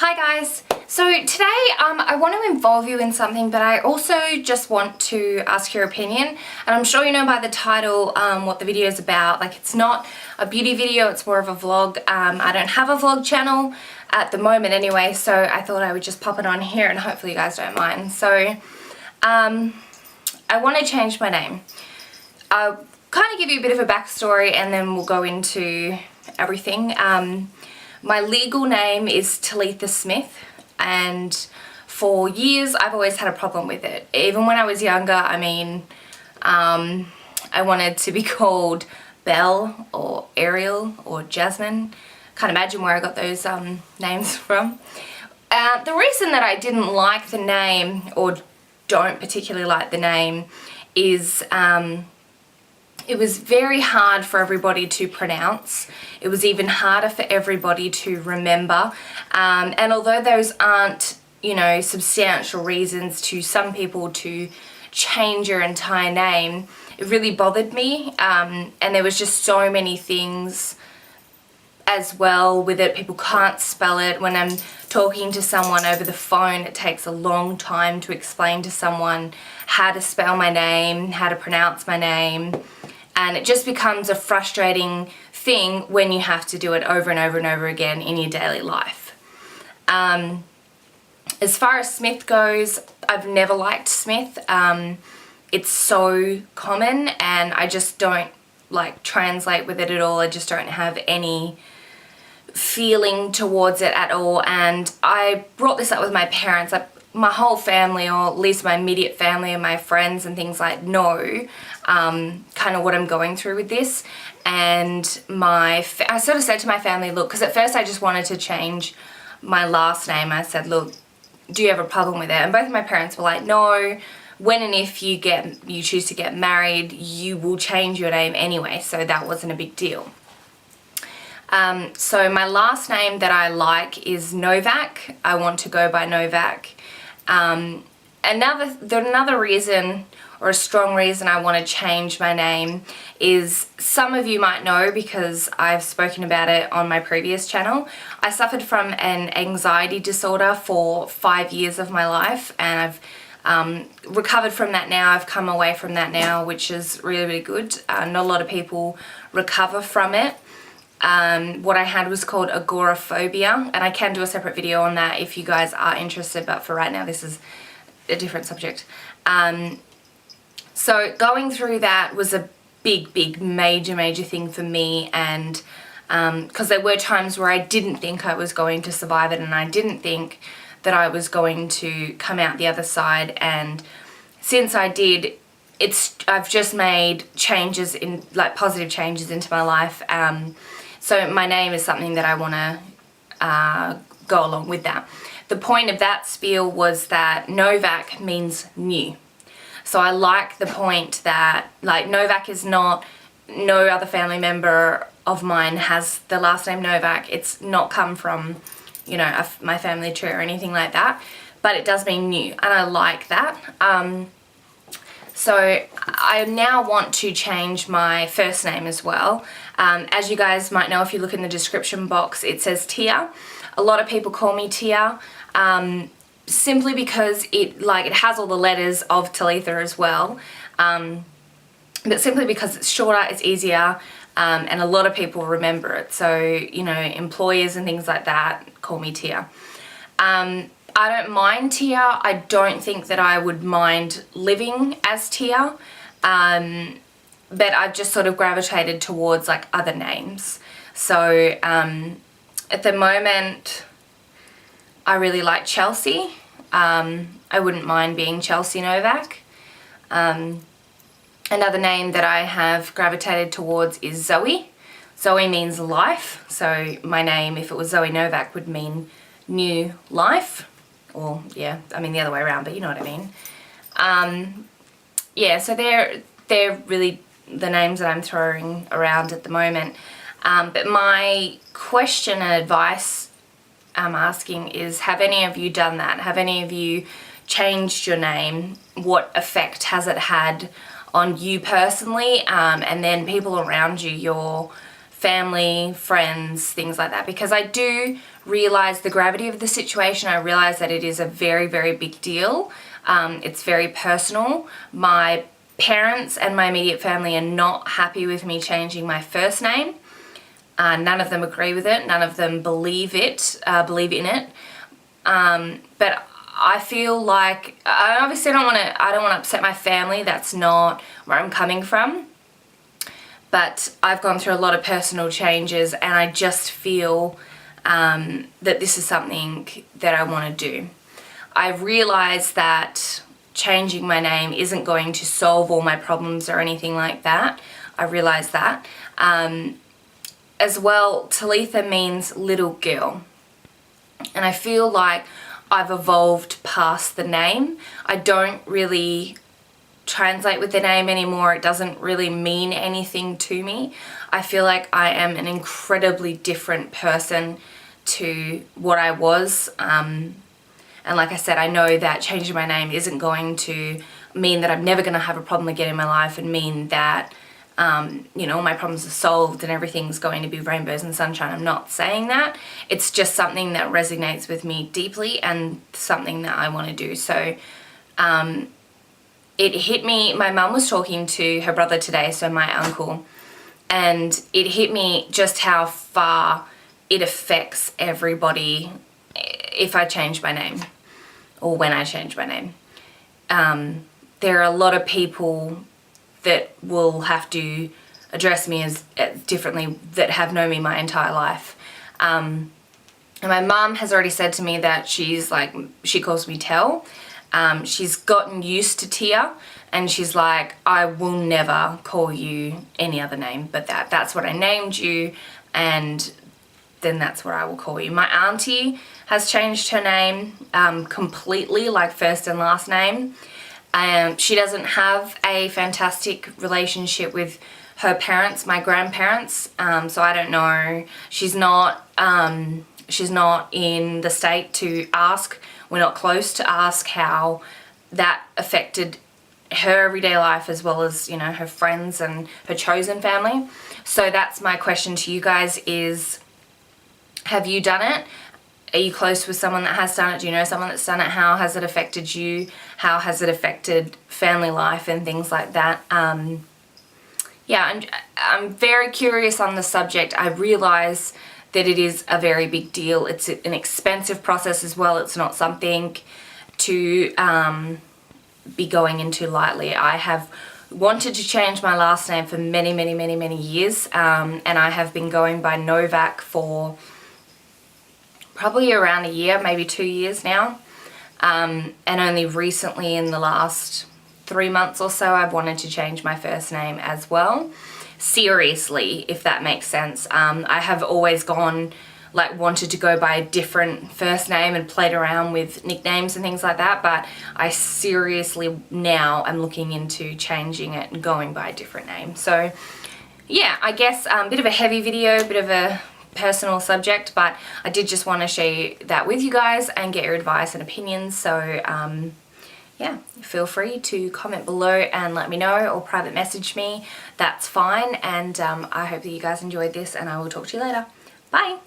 Hi guys! So today I want to involve you in something, but I also just want to ask your opinion. And I'm sure you know by the title what the video is about. Like, it's not a beauty video, it's more of a vlog. I don't have a vlog channel at the moment anyway, so I thought I would just pop it on here and hopefully you guys don't mind. So I want to change my name. I'll kind of give you a bit of a backstory and then we'll go into everything. My legal name is Talitha Smith, and for years I've always had a problem with it. Even when I was younger, I mean, I wanted to be called Belle or Ariel or Jasmine. Can't imagine where I got those names from. The reason that I didn't like the name, or don't particularly like the name, is it was very hard for everybody to pronounce. It was even harder for everybody to remember. And although those aren't, you know, substantial reasons to some people to change your entire name, it really bothered me. And there was just so many things as well with it. People can't spell it. When I'm talking to someone over the phone, it takes a long time to explain to someone how to spell my name, how to pronounce my name. And it just becomes a frustrating thing when you have to do it over and over and over again in your daily life. As far as Smith goes, I've never liked Smith. It's so common and I just don't like translate with it at all. I just don't have any feeling towards it at all. And I brought this up with my parents. My whole family, or at least my immediate family and my friends and things, like, know kind of what I'm going through with this. And I sort of said to my family, look, because at first I just wanted to change my last name. I said, look, do you have a problem with it? And both of my parents were like, no, when and if you choose to get married, you will change your name anyway, so that wasn't a big deal. So my last name that I like is Novak. I want to go by Novak. Another reason, or a strong reason, I want to change my name is, some of you might know because I've spoken about it on my previous channel. I suffered from an anxiety disorder for 5 years of my life, and I've recovered from that now. I've come away from that now, which is really, really good. Not a lot of people recover from it. What I had was called agoraphobia, and I can do a separate video on that if you guys are interested, but for right now this is a different subject. So going through that was a big major thing for me, and because there were times where I didn't think I was going to survive it, and I didn't think that I was going to come out the other side. And since I did, I've just made changes, in like positive changes into my life. So my name is something that I want to go along with that. The point of that spiel was that Novak means new. So I like the point that, like, Novak is not, no other family member of mine has the last name Novak. It's not come from, you know, my family tree or anything like that, but it does mean new, and I like that. So I now want to change my first name as well. As you guys might know, if you look in the description box, it says Tia. A lot of people call me Tia, simply because it has all the letters of Talitha as well. But simply because it's shorter, it's easier, and a lot of people remember it. So, you know, employers and things like that call me Tia. I don't mind Tia. I don't think that I would mind living as Tia, but I've just sort of gravitated towards like other names. So at the moment I really like Chelsea. I wouldn't mind being Chelsea Novak. Another name that I have gravitated towards is Zoe. Zoe means life, so my name, if it was Zoe Novak, would mean new life. Or, yeah, I mean the other way around, but you know what I mean. Yeah, so they're really the names that I'm throwing around at the moment. But my question and advice I'm asking is, have any of you done that? Have any of you changed your name? What effect has it had on you personally, and then people around you, your family, friends, things like that? Because I do realised the gravity of the situation. I realised that it is a very, very big deal. It's very personal. My parents and my immediate family are not happy with me changing my first name. None of them agree with it. None of them believe in it. But I feel like I obviously don't want to upset my family. That's not where I'm coming from. But I've gone through a lot of personal changes, and I just feel that this is something that I want to do. I realise that changing my name isn't going to solve all my problems or anything like that. I realise that. As well, Talitha means little girl. And I feel like I've evolved past the name. I don't really translate with the name anymore. It doesn't really mean anything to me. I feel like I am an incredibly different person to what I was. And like I said, I know that changing my name isn't going to mean that I'm never going to have a problem again in my life, and mean that you know, my problems are solved and everything's going to be rainbows and sunshine. I'm not saying that. It's just something that resonates with me deeply and something that I want to do. So it hit me. My mum was talking to her brother today, so my uncle, and it hit me just how far it affects everybody if I change my name, or when I change my name. There are a lot of people that will have to address me as differently, that have known me my entire life. And my mum has already said to me that she calls me Tell. She's gotten used to Tia, and she's like, I will never call you any other name but that. That's what I named you, and then that's what I will call you. My auntie has changed her name completely, like first and last name. She doesn't have a fantastic relationship with her parents, my grandparents, so I don't know. She's not in the state to ask. We're not close to ask how that affected her everyday life, as well as, you know, her friends and her chosen family. So that's my question to you guys is, have you done it? Are you close with someone that has done it? Do you know someone that's done it? How has it affected you? How has it affected family life and things like that? Yeah, I'm very curious on the subject. I realise that it is a very big deal. It's an expensive process as well. It's not something to be going into lightly. I have wanted to change my last name for many, many, many, many years, and I have been going by Novak for probably around a year, maybe 2 years now, and only recently in the last 3 months or so I've wanted to change my first name as well. Seriously, if that makes sense. I have always wanted to go by a different first name and played around with nicknames and things like that, but I seriously now am looking into changing it and going by a different name. So yeah, I guess a bit of a heavy video, bit of a personal subject, but I did just want to share that with you guys and get your advice and opinions. So yeah, feel free to comment below and let me know, or private message me. That's fine, and I hope that you guys enjoyed this, and I will talk to you later. Bye!